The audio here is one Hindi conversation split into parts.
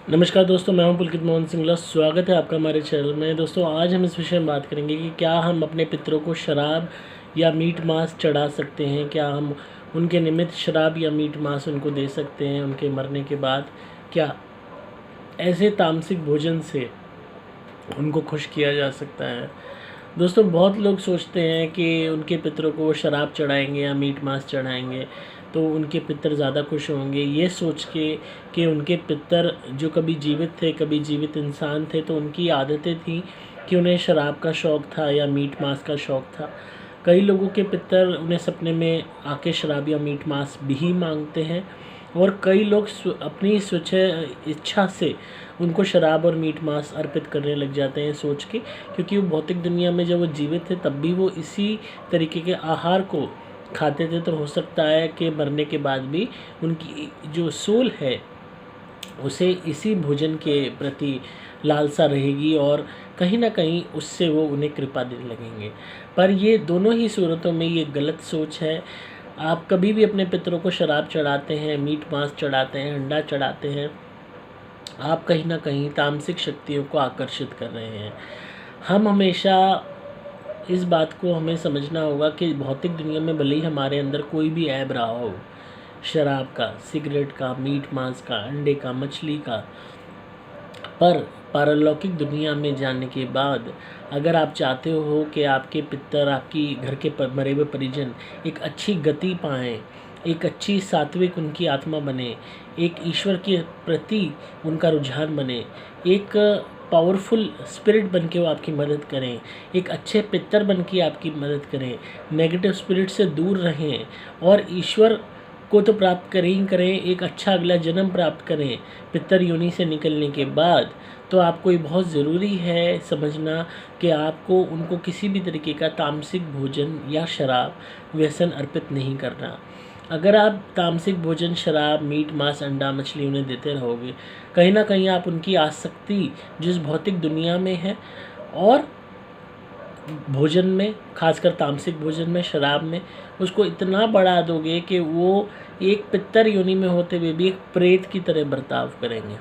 नमस्कार दोस्तों, मैं हूं पुलकित मोहन सिंगला। स्वागत है आपका हमारे चैनल में। दोस्तों, आज हम इस विषय में बात करेंगे कि क्या हम अपने पितरों को शराब या मीट मांस चढ़ा सकते हैं। क्या हम उनके निमित्त शराब या मीट मांस उनको दे सकते हैं उनके मरने के बाद। क्या ऐसे तामसिक भोजन से उनको खुश किया जा सकता है। दोस्तों, बहुत लोग सोचते हैं कि उनके पितरों को शराब चढ़ाएंगे या मीट मांस चढ़ाएंगे तो उनके पितर ज़्यादा खुश होंगे, ये सोच के कि उनके पितर जो कभी जीवित थे, कभी जीवित इंसान थे, तो उनकी आदतें थी कि उन्हें शराब का शौक़ था या मीट मांस का शौक़ था। कई लोगों के पितर उन्हें सपने में आके शराब या मीट मांस भी मांगते हैं और कई लोग अपनी इच्छा से उनको शराब और मीट मांस अर्पित करने लग जाते हैं सोच के, क्योंकि वो भौतिक दुनिया में जब वो जीवित थे तब भी वो इसी तरीके के आहार को खाते थे। तो हो सकता है कि मरने के बाद भी उनकी जो सोल है उसे इसी भोजन के प्रति लालसा रहेगी और कहीं न कहीं उससे वो उन्हें कृपा देने लगेंगे। पर ये दोनों ही सूरतों में ये गलत सोच है। आप कभी भी अपने पितरों को शराब चढ़ाते हैं, मीट मांस चढ़ाते हैं, अंडा चढ़ाते हैं, आप कहीं न कहीं तामसिक शक्तियों को आकर्षित कर रहे हैं। हम हमेशा इस बात को हमें समझना होगा कि भौतिक दुनिया में भले ही हमारे अंदर कोई भी ऐब रहा हो, शराब का, सिगरेट का, मीट मांस का, अंडे का, मछली का, पर पारलौकिक दुनिया में जाने के बाद अगर आप चाहते हो कि आपके पितर, आपकी घर के मरे हुए परिजन एक अच्छी गति पाएँ, एक अच्छी सात्विक उनकी आत्मा बने, एक ईश्वर के प्रति उनका रुझान बने, एक पावरफुल स्पिरिट बन के वो आपकी मदद करें, एक अच्छे पितर बन के आपकी मदद करें, नेगेटिव स्पिरिट से दूर रहें और ईश्वर को तो प्राप्त करें ही करें, एक अच्छा अगला जन्म प्राप्त करें पितर योनि से निकलने के बाद, तो आपको ये बहुत ज़रूरी है समझना कि आपको उनको किसी भी तरीके का तामसिक भोजन या शराब व्यसन अर्पित नहीं करना। अगर आप तामसिक भोजन, शराब, मीट मांस, अंडा, मछली उन्हें देते रहोगे, कहीं न कहीं आप उनकी आसक्ति जिस भौतिक दुनिया में है और भोजन में, खासकर तामसिक भोजन में, शराब में, उसको इतना बढ़ा दोगे कि वो एक पितर योनि में होते हुए भी एक प्रेत की तरह बर्ताव करेंगे।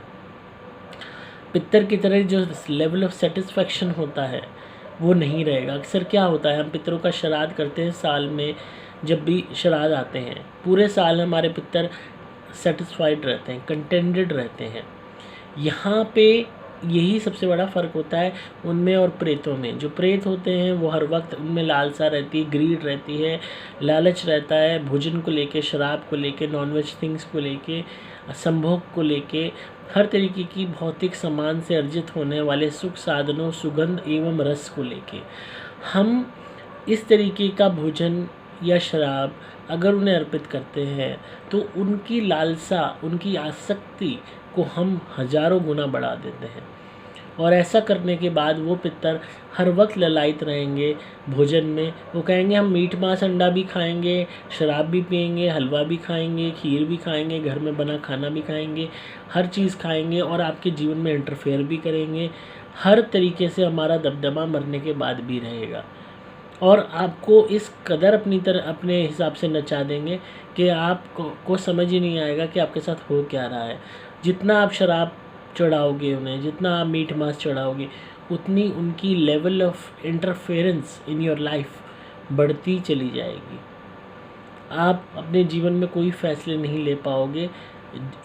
पितर की तरह जो लेवल ऑफ सेटिस्फेक्शन होता है वो नहीं रहेगा। अक्सर क्या होता है, हम पितरों का श्राद्ध करते हैं, साल में जब भी श्राद्ध आते हैं पूरे साल हमारे पितर सेटिस्फाइड रहते हैं, कंटेंटेड रहते हैं। यहाँ पे यही सबसे बड़ा फ़र्क होता है उनमें और प्रेतों में। जो प्रेत होते हैं वो हर वक्त उनमें लालसा रहती है, ग्रीड रहती है, लालच रहता है भोजन को लेके, शराब को लेके, नॉनवेज थिंग्स को लेके, संभोग को लेके, हर तरीके की भौतिक सामान से अर्जित होने वाले सुख साधनों, सुगंध एवं रस को लेके। हम इस तरीके का भोजन या शराब अगर उन्हें अर्पित करते हैं तो उनकी लालसा, उनकी आसक्ति को हम हज़ारों गुना बढ़ा देते हैं और ऐसा करने के बाद वो पितर हर वक्त ललायित रहेंगे भोजन में। वो कहेंगे हम मीट मांस अंडा भी खाएंगे, शराब भी पिएंगे, हलवा भी खाएंगे, खीर भी खाएंगे, घर में बना खाना भी खाएंगे, हर चीज़ खाएंगे और आपके जीवन में इंटरफेयर भी करेंगे। हर तरीके से हमारा दबदबा मरने के बाद भी रहेगा और आपको इस कदर अपने हिसाब से नचा देंगे कि आपको समझ ही नहीं आएगा कि आपके साथ हो क्या रहा है। जितना आप शराब चढ़ाओगे उन्हें, जितना आप मीट मांस चढ़ाओगे, उतनी उनकी level of interference in your life बढ़ती चली जाएगी। आप अपने जीवन में कोई फैसले नहीं ले पाओगे।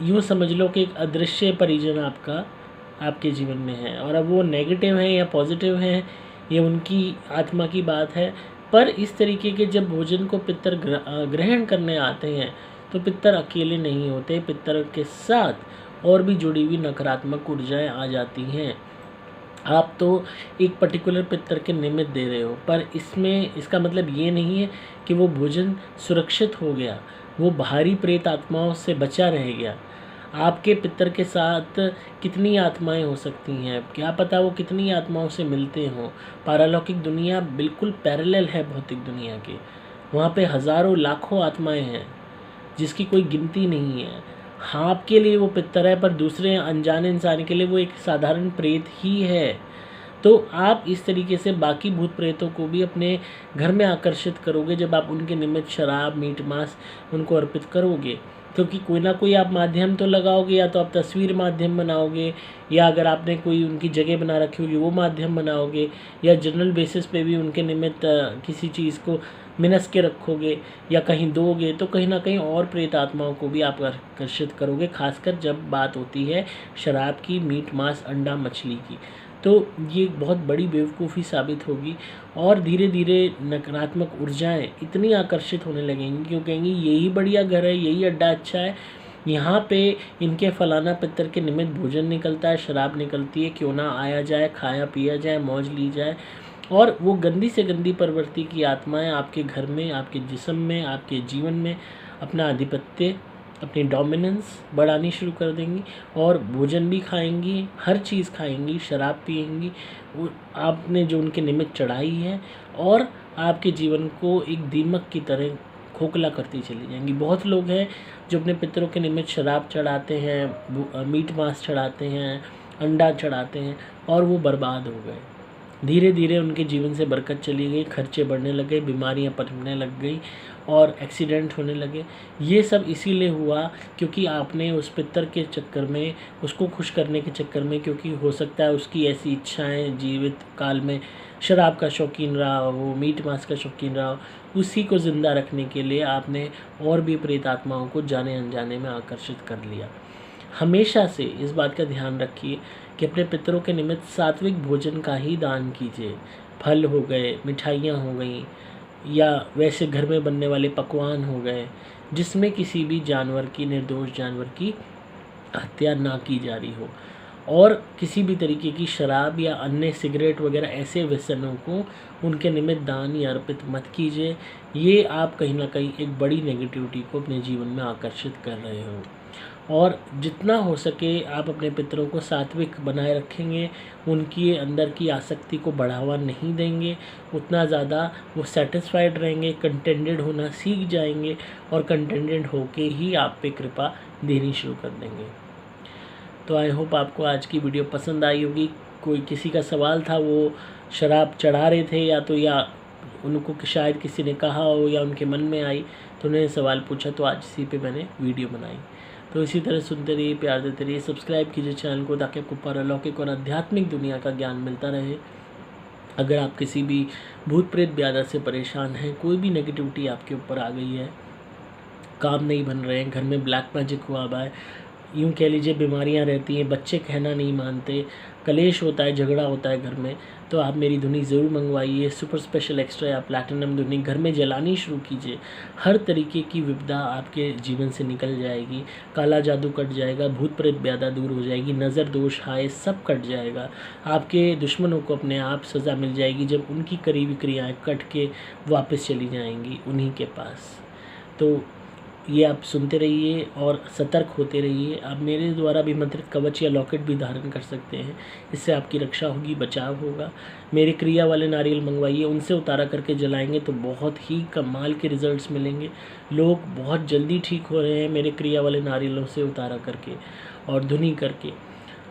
यूँ समझ लो कि एक अदृश्य परिजन आपके जीवन में है और अब वो नेगेटिव है या पॉजिटिव है ये उनकी आत्मा की बात है। पर इस तरीके के जब भोजन को पितर ग्रहण करने आते हैं तो पितर अकेले नहीं होते, पितर के साथ और भी जुड़ी हुई नकारात्मक ऊर्जाएं आ जाती हैं। आप तो एक पर्टिकुलर पितर के निमित्त दे रहे हो, पर इसमें इसका मतलब ये नहीं है कि वो भोजन सुरक्षित हो गया, वो बाहरी प्रेत आत्माओं से बचा रह गया। आपके पितर के साथ कितनी आत्माएं हो सकती हैं, क्या पता वो कितनी आत्माओं से मिलते हों। पारलौकिक दुनिया बिल्कुल पैरेलल है भौतिक दुनिया के, वहाँ पे हज़ारों लाखों आत्माएं हैं जिसकी कोई गिनती नहीं है। हाँ, आपके लिए वो पितर है पर दूसरे अनजाने इंसान के लिए वो एक साधारण प्रेत ही है। तो आप इस तरीके से बाकी भूत प्रेतों को भी अपने घर में आकर्षित करोगे जब आप उनके निमित्त शराब, मीट मांस उनको अर्पित करोगे। क्योंकि कोई ना कोई आप माध्यम तो लगाओगे, या तो आप तस्वीर माध्यम बनाओगे, या अगर आपने कोई उनकी जगह बना रखी होगी वो माध्यम बनाओगे, या जनरल बेसिस पे भी उनके निमित्त किसी चीज़ को मिनस के रखोगे या कहीं दोगे, तो कहीं ना कहीं और प्रेत आत्माओं को भी आप आकर्षित करोगे, खासकर जब बात होती है शराब की, मीट मांस अंडा मछली की। तो ये बहुत बड़ी बेवकूफ़ी साबित होगी और धीरे धीरे नकारात्मक ऊर्जाएं इतनी आकर्षित होने लगेंगी क्यों कहेंगी यही बढ़िया घर है, यही अड्डा अच्छा है, यहाँ पे इनके फलाना पितर के निमित्त भोजन निकलता है, शराब निकलती है, क्यों ना आया जाए, खाया पिया जाए, मौज ली जाए। और वो गंदी से गंदी प्रवृत्ति की आत्माएं आपके घर में, आपके जिस्म में, आपके जीवन में अपना आधिपत्य, अपनी डोमिनेंस बढ़ानी शुरू कर देंगी और भोजन भी खाएंगी, हर चीज़ खाएंगी, शराब पिएंगी, वो आपने जो उनके निमित्त चढ़ाई है, और आपके जीवन को एक दीमक की तरह खोखला करती चली जाएंगी। बहुत लोग हैं जो अपने पितरों के निमित्त शराब चढ़ाते हैं, मीट मांस चढ़ाते हैं, अंडा चढ़ाते हैं, और वो बर्बाद हो गए। धीरे धीरे उनके जीवन से बरकत चली गई, खर्चे बढ़ने लगे, बीमारियां पनपने लग गई और एक्सीडेंट होने लगे। ये सब इसीलिए हुआ क्योंकि आपने उस पितर के चक्कर में, उसको खुश करने के चक्कर में, क्योंकि हो सकता है उसकी ऐसी इच्छाएं जीवित काल में शराब का शौकीन रहा हो, मीट मांस का शौकीन रहा हो, उसी को ज़िंदा रखने के लिए आपने और भी प्रेत आत्माओं को जाने अनजाने में आकर्षित कर लिया। हमेशा से इस बात का ध्यान रखिए कि अपने पितरों के निमित्त सात्विक भोजन का ही दान कीजिए। फल हो गए, मिठाइयाँ हो गई, या वैसे घर में बनने वाले पकवान हो गए जिसमें किसी भी जानवर की, निर्दोष जानवर की हत्या ना की जा रही हो, और किसी भी तरीके की शराब या अन्य सिगरेट वगैरह ऐसे व्यसनों को उनके निमित्त दान या अर्पित मत कीजिए। ये आप कहीं ना कहीं एक बड़ी नेगेटिविटी को अपने जीवन में आकर्षित कर रहे हो। और जितना हो सके आप अपने पितरों को सात्विक बनाए रखेंगे, उनकी अंदर की आसक्ति को बढ़ावा नहीं देंगे, उतना ज़्यादा वो सेटिस्फाइड रहेंगे, कंटेंटेड होना सीख जाएंगे, और कंटेंटेड होके ही आप पे कृपा देनी शुरू कर देंगे। तो आई होप आपको आज की वीडियो पसंद आई होगी। कोई किसी का सवाल था, वो शराब चढ़ा रहे थे या उनको शायद किसी ने कहा हो या उनके मन में आई तो उन्होंने सवाल पूछा, तो आज इसी पे मैंने वीडियो बनाई। तो इसी तरह सुनते रहिए, प्यार देते रहिए, सब्सक्राइब कीजिए चैनल को ताकि आपको पारलौकिक और आध्यात्मिक दुनिया का ज्ञान मिलता रहे। अगर आप किसी भी भूत प्रेत ब्यादर से परेशान हैं, कोई भी नेगेटिविटी आपके ऊपर आ गई है, काम नहीं बन रहे हैं, घर में ब्लैक मैजिक हुआ हुआ है, यूँ कह लीजिए बीमारियां रहती हैं, बच्चे कहना नहीं मानते, कलेश होता है, झगड़ा होता है घर में, तो आप मेरी धुनी ज़रूर मंगवाइए। सुपर स्पेशल एक्स्ट्रा या प्लैटिनम धुनी घर में जलानी शुरू कीजिए। हर तरीके की विपदा आपके जीवन से निकल जाएगी, काला जादू कट जाएगा, भूत प्रेत ब्यादा दूर हो जाएगी, नज़र दोष हाय सब कट जाएगा। आपके दुश्मनों को अपने आप सज़ा मिल जाएगी जब उनकी करीबी क्रियाएँ कट के वापस चली जाएंगी उन्हीं के पास। तो ये आप सुनते रहिए और सतर्क होते रहिए। आप मेरे द्वारा भी मंत्रित कवच या लॉकेट भी धारण कर सकते हैं, इससे आपकी रक्षा होगी, बचाव होगा। मेरे क्रिया वाले नारियल मंगवाइए, उनसे उतारा करके जलाएंगे तो बहुत ही कमाल के रिजल्ट्स मिलेंगे। लोग बहुत जल्दी ठीक हो रहे हैं मेरे क्रिया वाले नारियलों से उतारा करके और धुनी करके।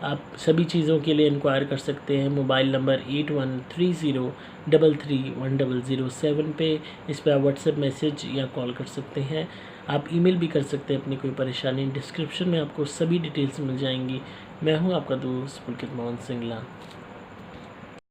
आप सभी चीज़ों के लिए इंक्वायर कर सकते हैं मोबाइल नंबर 8130331007 पे। इस पर आप व्हाट्सएप मैसेज या कॉल कर सकते हैं। आप ईमेल भी कर सकते हैं अपनी कोई परेशानी। डिस्क्रिप्शन में आपको सभी डिटेल्स मिल जाएंगी। मैं हूं आपका दोस्त पुलकित मोहन सिंगला।